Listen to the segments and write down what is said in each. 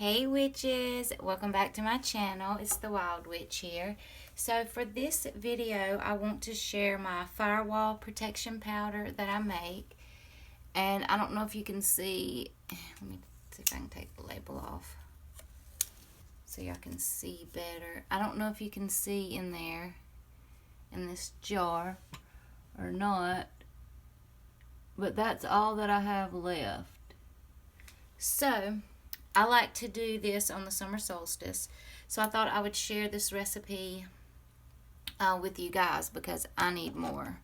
Hey witches, welcome back to my channel. It's the Wyld Wytch here. So for this video, I want to share my firewall protection powder that I make. And I don't know if you can see, let me see if I can take the label off so y'all can see better. I don't know if you can see in there, in this jar or not, but that's all that I have left. So I like to do this on the summer solstice, so I thought I would share this recipe with you guys because I need more.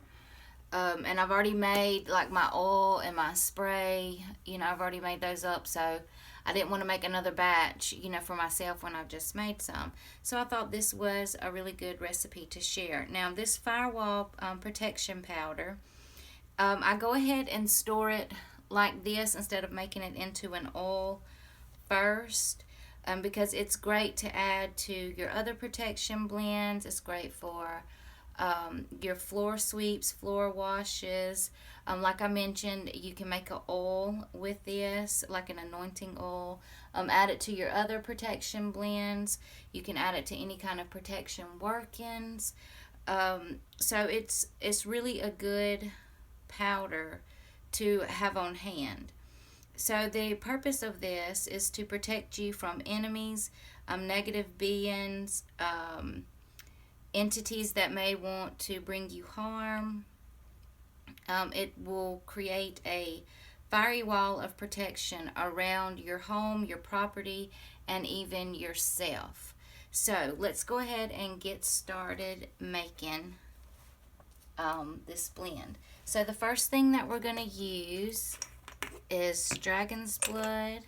And I've already made like my oil and my spray, I've already made those up, so I didn't want to make another batch, for myself when I've just made some. So I thought this was a really good recipe to share. Now this firewall protection powder, I go ahead and store it like this instead of making it into an oil first, because it's great to add to your other protection blends. It's great for your floor sweeps, floor washes. Like I mentioned, you can make an oil with this, like an anointing oil. Add it to your other protection blends. You can add it to any kind of protection work-ins. So it's really a good powder to have on hand. So the purpose of this is to protect you from enemies, negative beings, entities that may want to bring you harm. It will create a fiery wall of protection around your home, your property, and even yourself. So let's go ahead and get started making this blend. So the first thing that we're going to use is dragon's blood.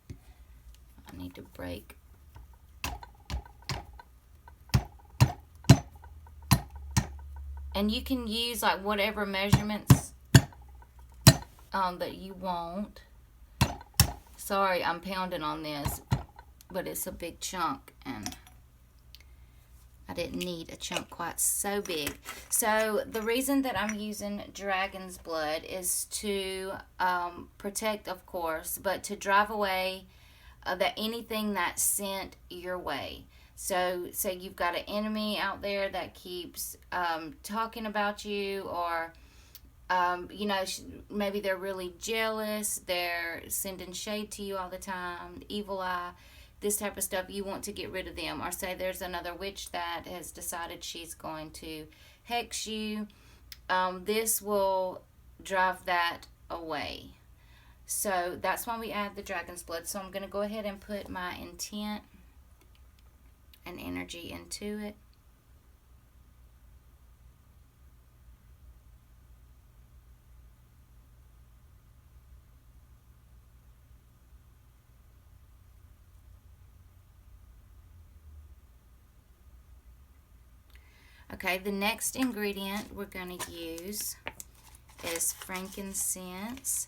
I need to break. And you can use like whatever measurements that you want. Sorry, I'm pounding on this, but it's a big chunk and I didn't need a chunk quite so big. So the reason that I'm using dragon's blood is to protect, of course, but to drive away anything that's sent your way. So say you've got an enemy out there that keeps talking about you, or maybe they're really jealous, they're sending shade to you all the time, evil eye, this type of stuff. You want to get rid of them. Or say there's another witch that has decided she's going to hex you. This will drive that away. So that's why we add the dragon's blood. So I'm going to go ahead and put my intent and energy into it. Okay, the next ingredient we're going to use is frankincense.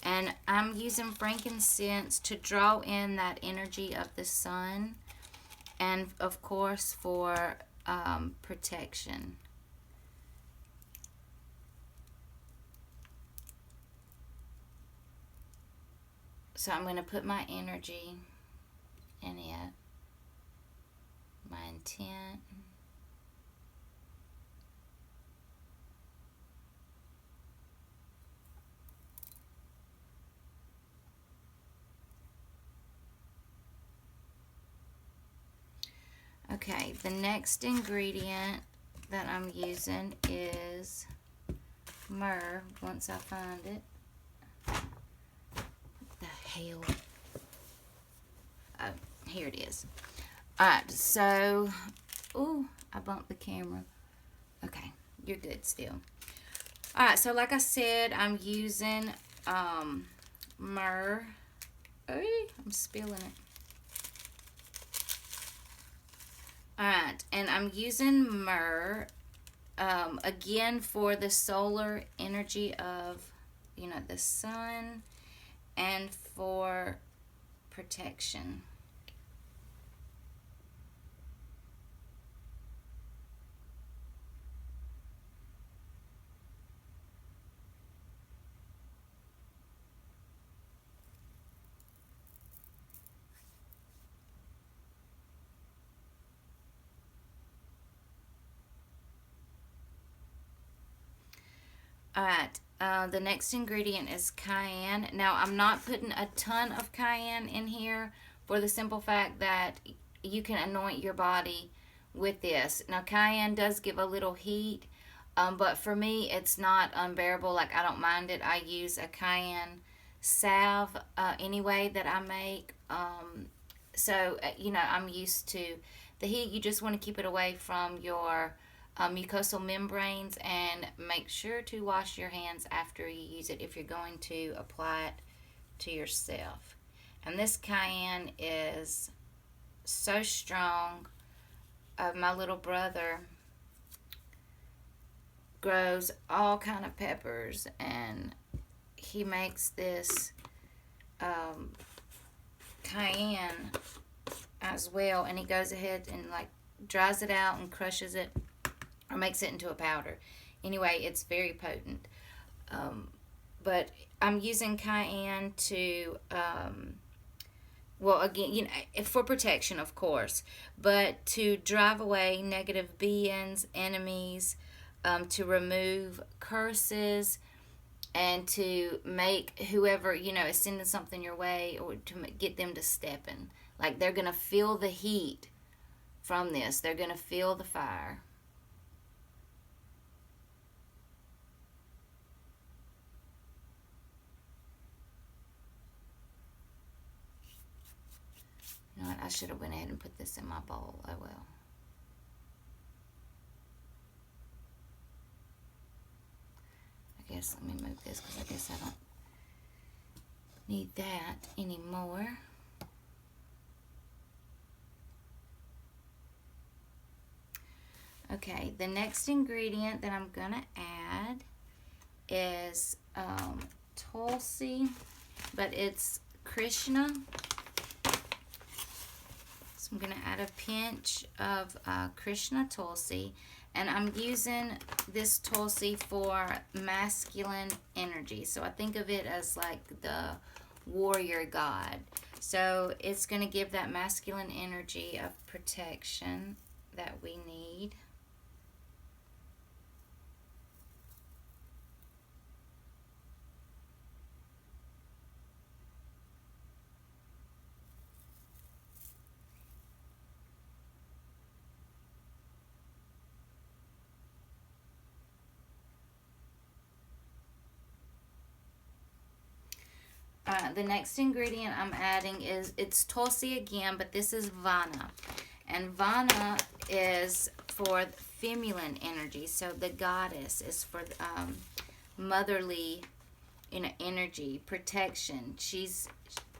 And I'm using frankincense to draw in that energy of the sun, and of course for protection. So I'm going to put my energy in it, my intent. Okay, the next ingredient that I'm using is myrrh, once I find it. What the hell? Oh, here it is. Alright, so, ooh, I bumped the camera. Okay, you're good still. Alright, so like I said, I'm using myrrh. Oh, I'm spilling it. Alright, and I'm using myrrh, again, for the solar energy of, the sun, and for protection. Alright, the next ingredient is cayenne. Now, I'm not putting a ton of cayenne in here for the simple fact that you can anoint your body with this. Now, cayenne does give a little heat, but for me, it's not unbearable. Like, I don't mind it. I use a cayenne salve anyway that I make. So, you know, I'm used to the heat. You just want to keep it away from your mucosal membranes, and make sure to wash your hands after you use it if you're going to apply it to yourself. And this cayenne is so strong. My little brother grows all kind of peppers, and he makes this cayenne as well, and he goes ahead and like dries it out and crushes it or makes it into a powder. Anyway, it's very potent. But I'm using cayenne to, well, again, you know, for protection, of course, but to drive away negative beings, enemies, to remove curses, and to make whoever, you know, is sending something your way, or to get them to step in. Like, they're going to feel the heat from this. They're going to feel the fire. You know what? I should have went ahead and put this in my bowl. Oh well. I guess let me move this, because I guess I don't need that anymore. Okay, the next ingredient that I'm gonna add is Tulsi, but it's Krishna. So I'm gonna add a pinch of Krishna Tulsi, and I'm using this Tulsi for masculine energy. So I think of it as like the warrior god. So it's gonna give that masculine energy of protection that we need. The next ingredient I'm adding is, it's Tulsi again, but this is Vana. And Vana is for feminine energy. So the goddess is for motherly, you know, energy, protection. She's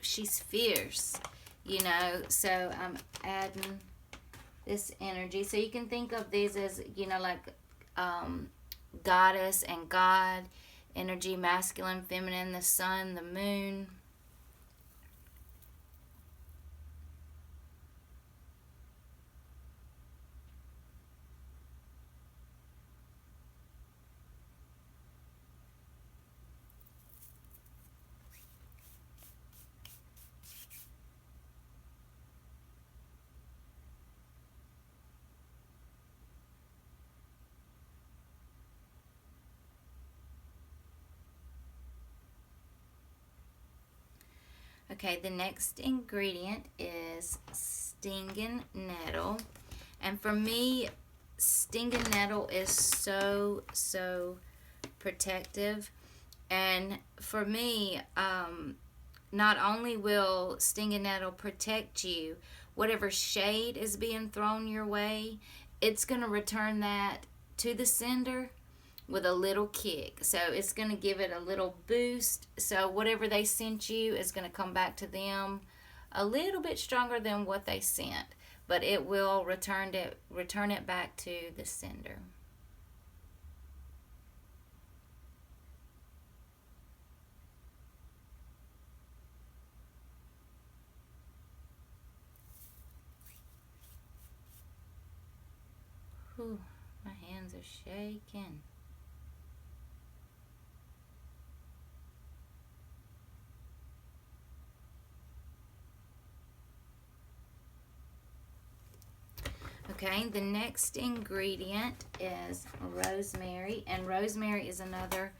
fierce, you know. So I'm adding this energy. So you can think of these as, you know, like goddess and God energy, masculine, feminine, the sun, the moon. Okay, the next ingredient is stinging nettle. And for me, stinging nettle is so protective. And for me, not only will stinging nettle protect you, whatever shade is being thrown your way, it's going to return that to the sender with a little kick. So it's going to give it a little boost. So whatever they sent you is going to come back to them a little bit stronger than what they sent, but it will return it back to the sender. Whew, my hands are shaking. Okay, the next ingredient is rosemary, and rosemary is another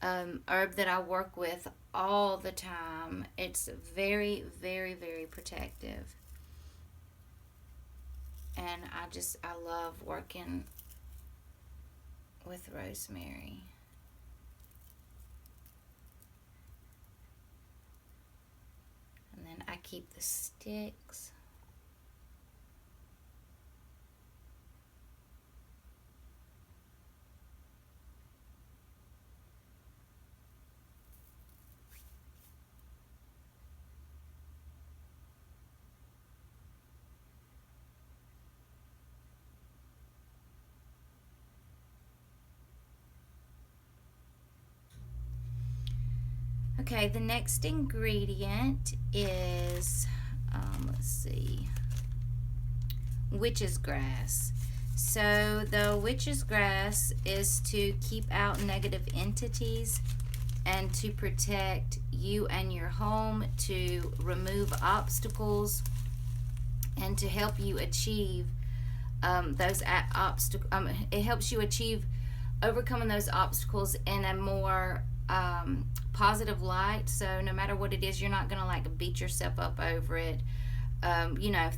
herb that I work with all the time. It's very, very, very protective, and I love working with rosemary. And then I keep the sticks. Okay, the next ingredient is, let's see, witch's grass. So the witch's grass is to keep out negative entities and to protect you and your home, to remove obstacles, and to help you achieve those obstacles. It helps you achieve overcoming those obstacles in a more positive light. So no matter what it is, you're not going to like beat yourself up over it,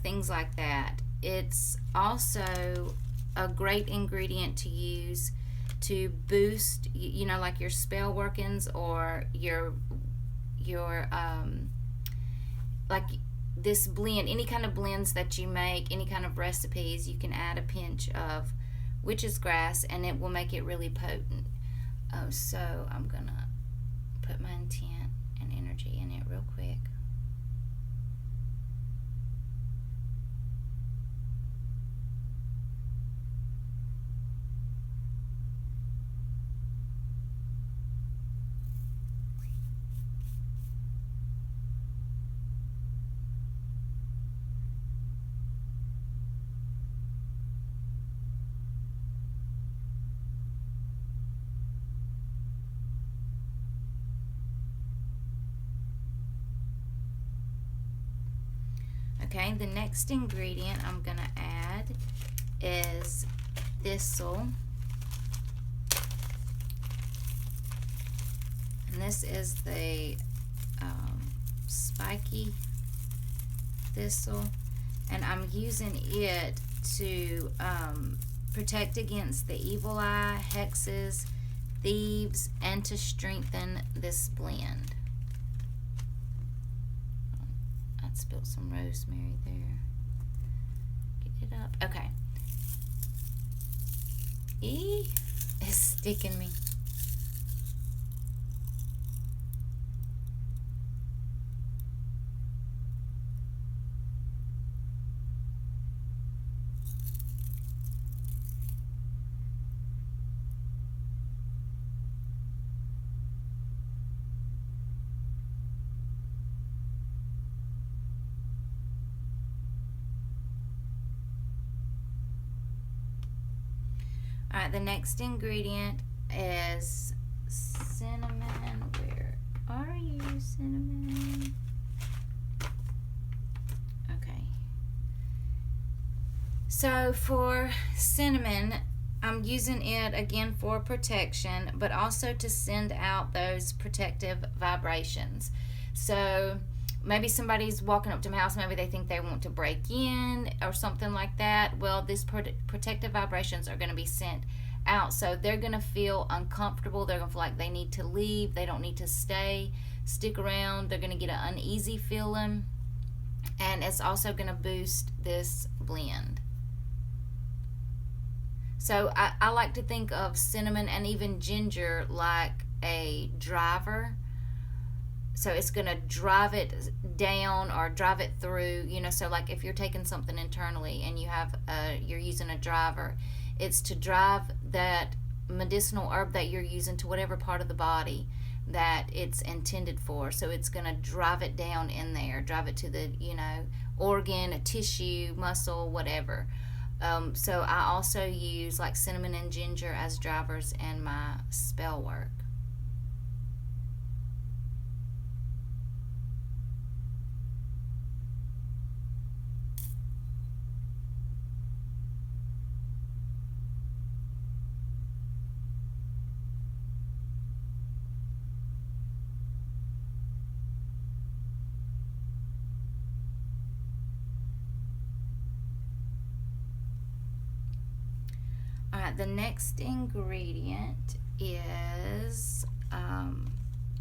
things like that. It's also a great ingredient to use to boost, like your spell workings, or your like this blend, any kind of blends that you make, any kind of recipes, you can add a pinch of witch's grass and it will make it really potent. So I'm gonna put my intent and energy in it real quick. Okay, the next ingredient I'm going to add is thistle. And this is the spiky thistle. And I'm using it to protect against the evil eye, hexes, thieves, and to strengthen this blend. Spilled some rosemary there. Get it up. Okay. It's sticking me. Alright, the next ingredient is cinnamon. Where are you, cinnamon? Okay. So for cinnamon, I'm using it again for protection, but also to send out those protective vibrations. So maybe somebody's walking up to my house, maybe they think they want to break in or something like that. Well, these protective vibrations are going to be sent out, so they're going to feel uncomfortable. They're going to feel like they need to leave. They don't need to stick around. They're going to get an uneasy feeling, and it's also going to boost this blend. So I like to think of cinnamon and even ginger like a driver. So it's going to drive it down or drive it through, so like if you're taking something internally and you're using a driver, it's to drive that medicinal herb that you're using to whatever part of the body that it's intended for. So it's going to drive it down in there, drive it to the, organ, a tissue, muscle, whatever. So I also use like cinnamon and ginger as drivers in my spell work. Alright, the next ingredient is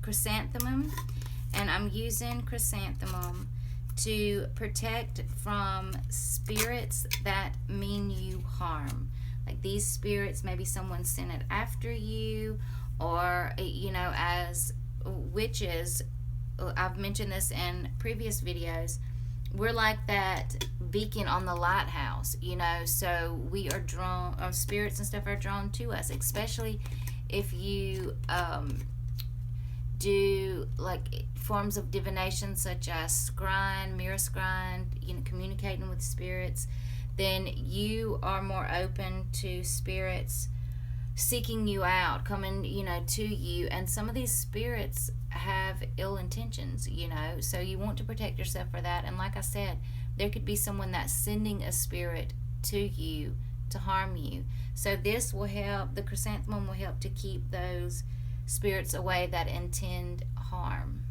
chrysanthemum, and I'm using chrysanthemum to protect from spirits that mean you harm. Like these spirits, maybe someone sent it after you, or you know, as witches, I've mentioned this in previous videos, we're like that beacon on the lighthouse, you know, so we are drawn, our spirits and stuff are drawn to us, especially if you do like forms of divination such as scrying, mirror scrying, you know, communicating with spirits, then you are more open to spirits seeking you out, coming, you know, to you. And some of these spirits have ill intentions, you know, so you want to protect yourself for that. And like I said, there could be someone that's sending a spirit to you to harm you. So this will help, the chrysanthemum will help to keep those spirits away that intend harm.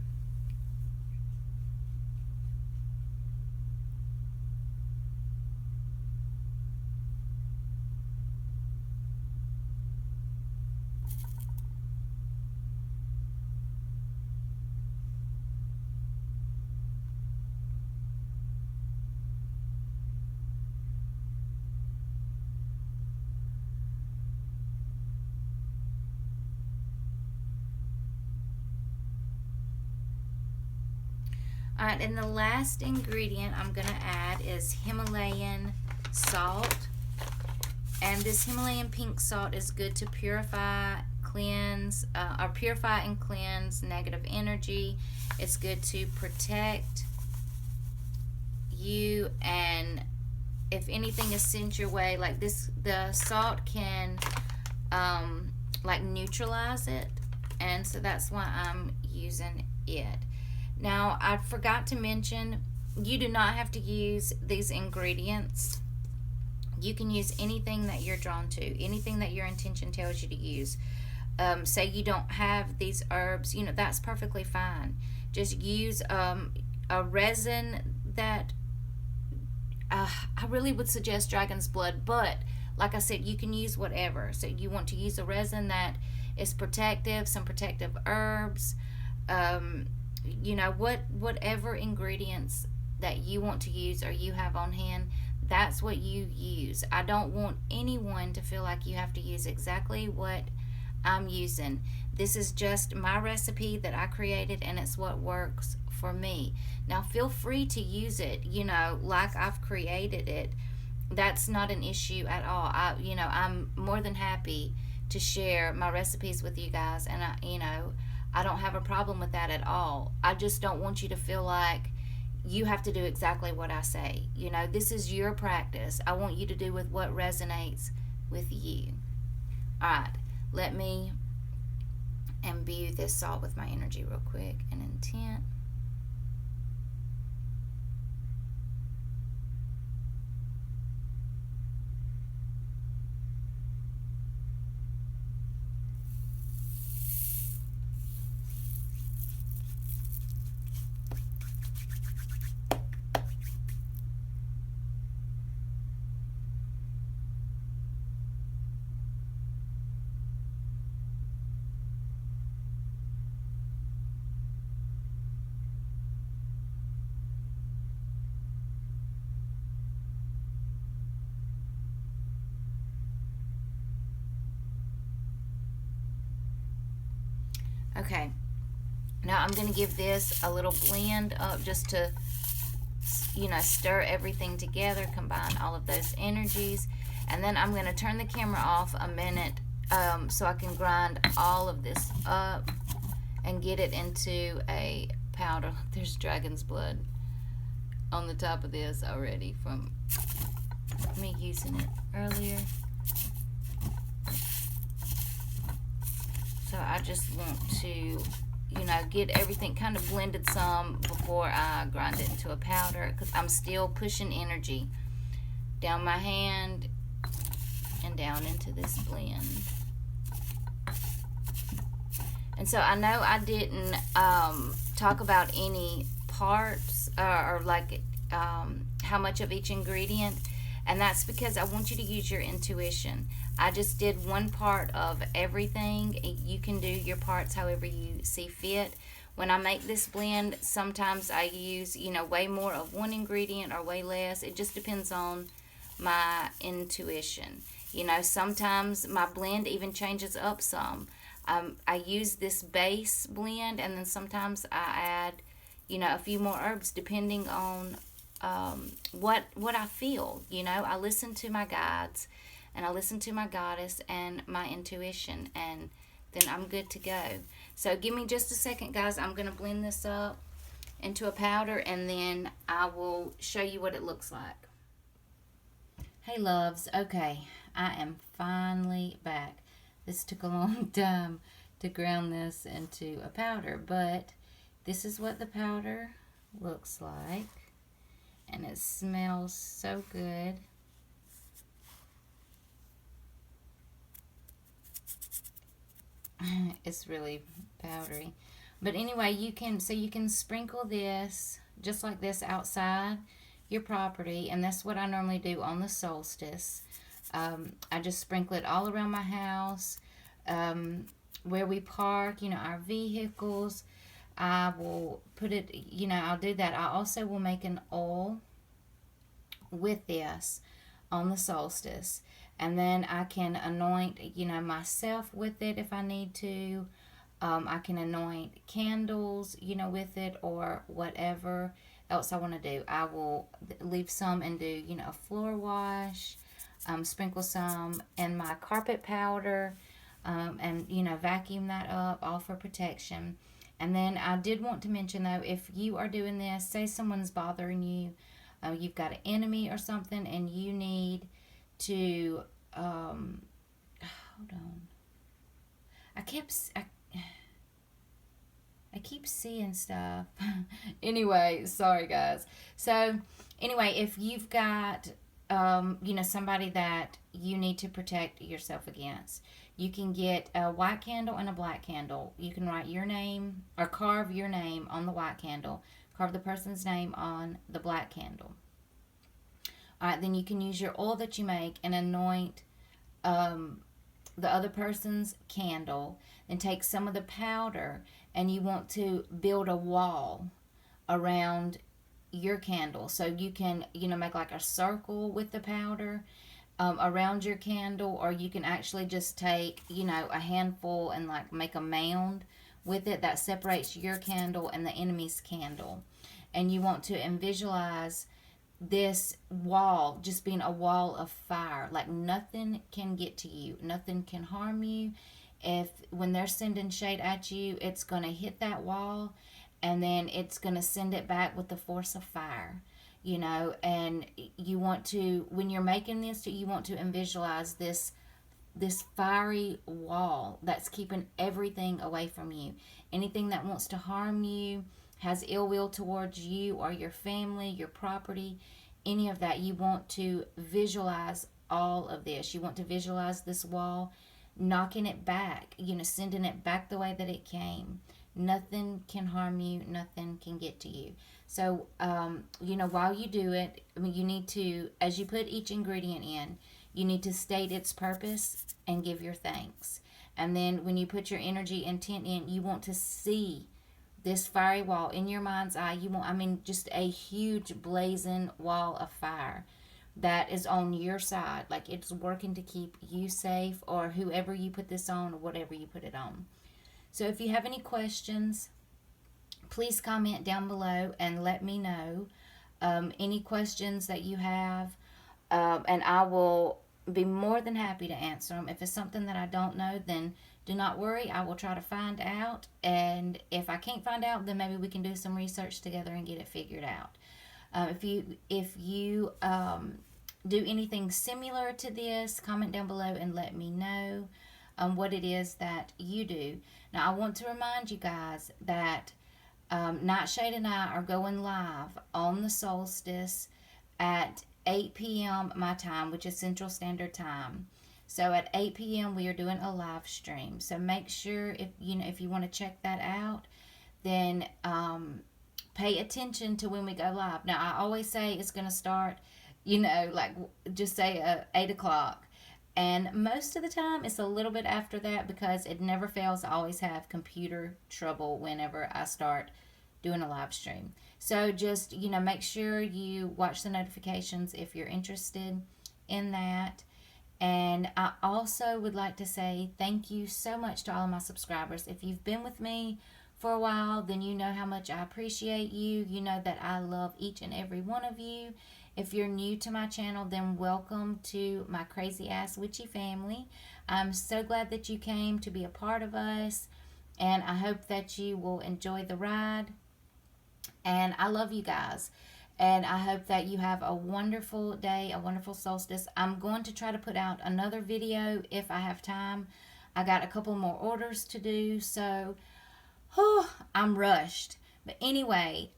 Alright, and the last ingredient I'm going to add is Himalayan salt. And this Himalayan pink salt is good to purify, cleanse, or purify and cleanse negative energy. It's good to protect you, and if anything is sent your way, like this, the salt can like neutralize it, and so that's why I'm using it. Now, I forgot to mention, you do not have to use these ingredients. You can use anything that you're drawn to, anything that your intention tells you to use. Say you don't have these herbs, you know, that's perfectly fine. Just use a resin that, I really would suggest dragon's blood, but like I said, you can use whatever. So you want to use a resin that is protective, some protective herbs, you know, whatever ingredients that you want to use or you have on hand, that's what you use. I don't want anyone to feel like you have to use exactly what I'm using. This is just my recipe that I created, and it's what works for me. Now feel free to use it, you know, like I've created it. That's not an issue at all. I'm more than happy to share my recipes with you guys, and I don't have a problem with that at all. I just don't want you to feel like you have to do exactly what I say. You know, this is your practice. I want you to do with what resonates with you. Alright, let me imbue this salt with my energy real quick and intent. Okay, now I'm going to give this a little blend up just to, you know, stir everything together, combine all of those energies, and then I'm going to turn the camera off a minute so I can grind all of this up and get it into a powder. There's dragon's blood on the top of this already from me using it earlier. So I just want to, you know, get everything kind of blended some before I grind it into a powder, because I'm still pushing energy down my hand and down into this blend. And so I know I didn't talk about any parts or like how much of each ingredient, and that's because I want you to use your intuition. I just did one part of everything. You can do your parts however you see fit. When I make this blend, sometimes I use, way more of one ingredient or way less. It just depends on my intuition. Sometimes my blend even changes up some. I use this base blend, and then sometimes I add, a few more herbs depending on what I feel. I listen to my guides, and I listen to my goddess and my intuition, and then I'm good to go. So give me just a second, guys. I'm going to blend this up into a powder, and then I will show you what it looks like. Hey, loves. Okay, I am finally back. This took a long time to ground this into a powder, but this is what the powder looks like, and it smells so good. It's really powdery, but anyway, you can sprinkle this just like this outside your property, and that's what I normally do on the solstice. I just sprinkle it all around my house, where we park, our vehicles. I will put it, I'll do that. I also will make an oil with this on the solstice, and then I can anoint, myself with it if I need to. I can anoint candles, with it, or whatever else I want to do. I will leave some and do, a floor wash, sprinkle some in my carpet powder, and, vacuum that up, all for protection. And then I did want to mention, though, if you are doing this, say someone's bothering you, you've got an enemy or something, and you need to, hold on. I keep seeing stuff. Anyway, sorry, guys. So, anyway, if you've got, somebody that you need to protect yourself against, you can get a white candle and a black candle. You can write your name or carve your name on the white candle. Carve the person's name on the black candle. All right, then you can use your oil that you make and anoint the other person's candle. Then take some of the powder, and you want to build a wall around your candle. So you can, make like a circle with the powder around your candle, or you can actually just take, a handful and like make a mound with it that separates your candle and the enemy's candle. And you want to visualize this wall just being a wall of fire. Like nothing can get to you. Nothing can harm you. When they're sending shade at you, it's going to hit that wall, and then it's going to send it back with the force of fire. And you want to, when you're making this, you want to visualize this fiery wall that's keeping everything away from you. Anything that wants to harm you, has ill will towards you or your family, your property, any of that, you want to visualize all of this. You want to visualize this wall, knocking it back, sending it back the way that it came. Nothing can harm you. Nothing can get to you. So, while you do it, you need to, as you put each ingredient in, you need to state its purpose and give your thanks. And then when you put your energy intent in, you want to see this fiery wall in your mind's eye. Just a huge blazing wall of fire that is on your side. Like it's working to keep you safe, or whoever you put this on, or whatever you put it on. So if you have any questions, please comment down below and let me know any questions that you have, and I will be more than happy to answer them. If it's something that I don't know, then do not worry. I will try to find out, and if I can't find out, then maybe we can do some research together and get it figured out. If you do anything similar to this, comment down below and let me know what it is that you do. Now, I want to remind you guys that Nightshade and I are going live on the solstice at 8 p.m. my time, which is Central Standard Time. So at 8 p.m. we are doing a live stream. So make sure if you want to check that out, then pay attention to when we go live. Now, I always say it's going to start, just say 8 o'clock. And most of the time, it's a little bit after that because it never fails. I always have computer trouble whenever I start doing a live stream. So just, make sure you watch the notifications if you're interested in that. And I also would like to say thank you so much to all of my subscribers. If you've been with me for a while, then you know how much I appreciate you. You know that I love each and every one of you. If you're new to my channel, then welcome to my crazy ass witchy family. I'm so glad that you came to be a part of us, and I hope that you will enjoy the ride. And I love you guys. And I hope that you have a wonderful day, a wonderful solstice. I'm going to try to put out another video if I have time. I got a couple more orders to do, so I'm rushed. But anyway,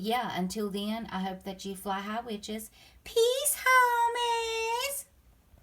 yeah, until then, I hope that you fly high, witches. Peace, ho!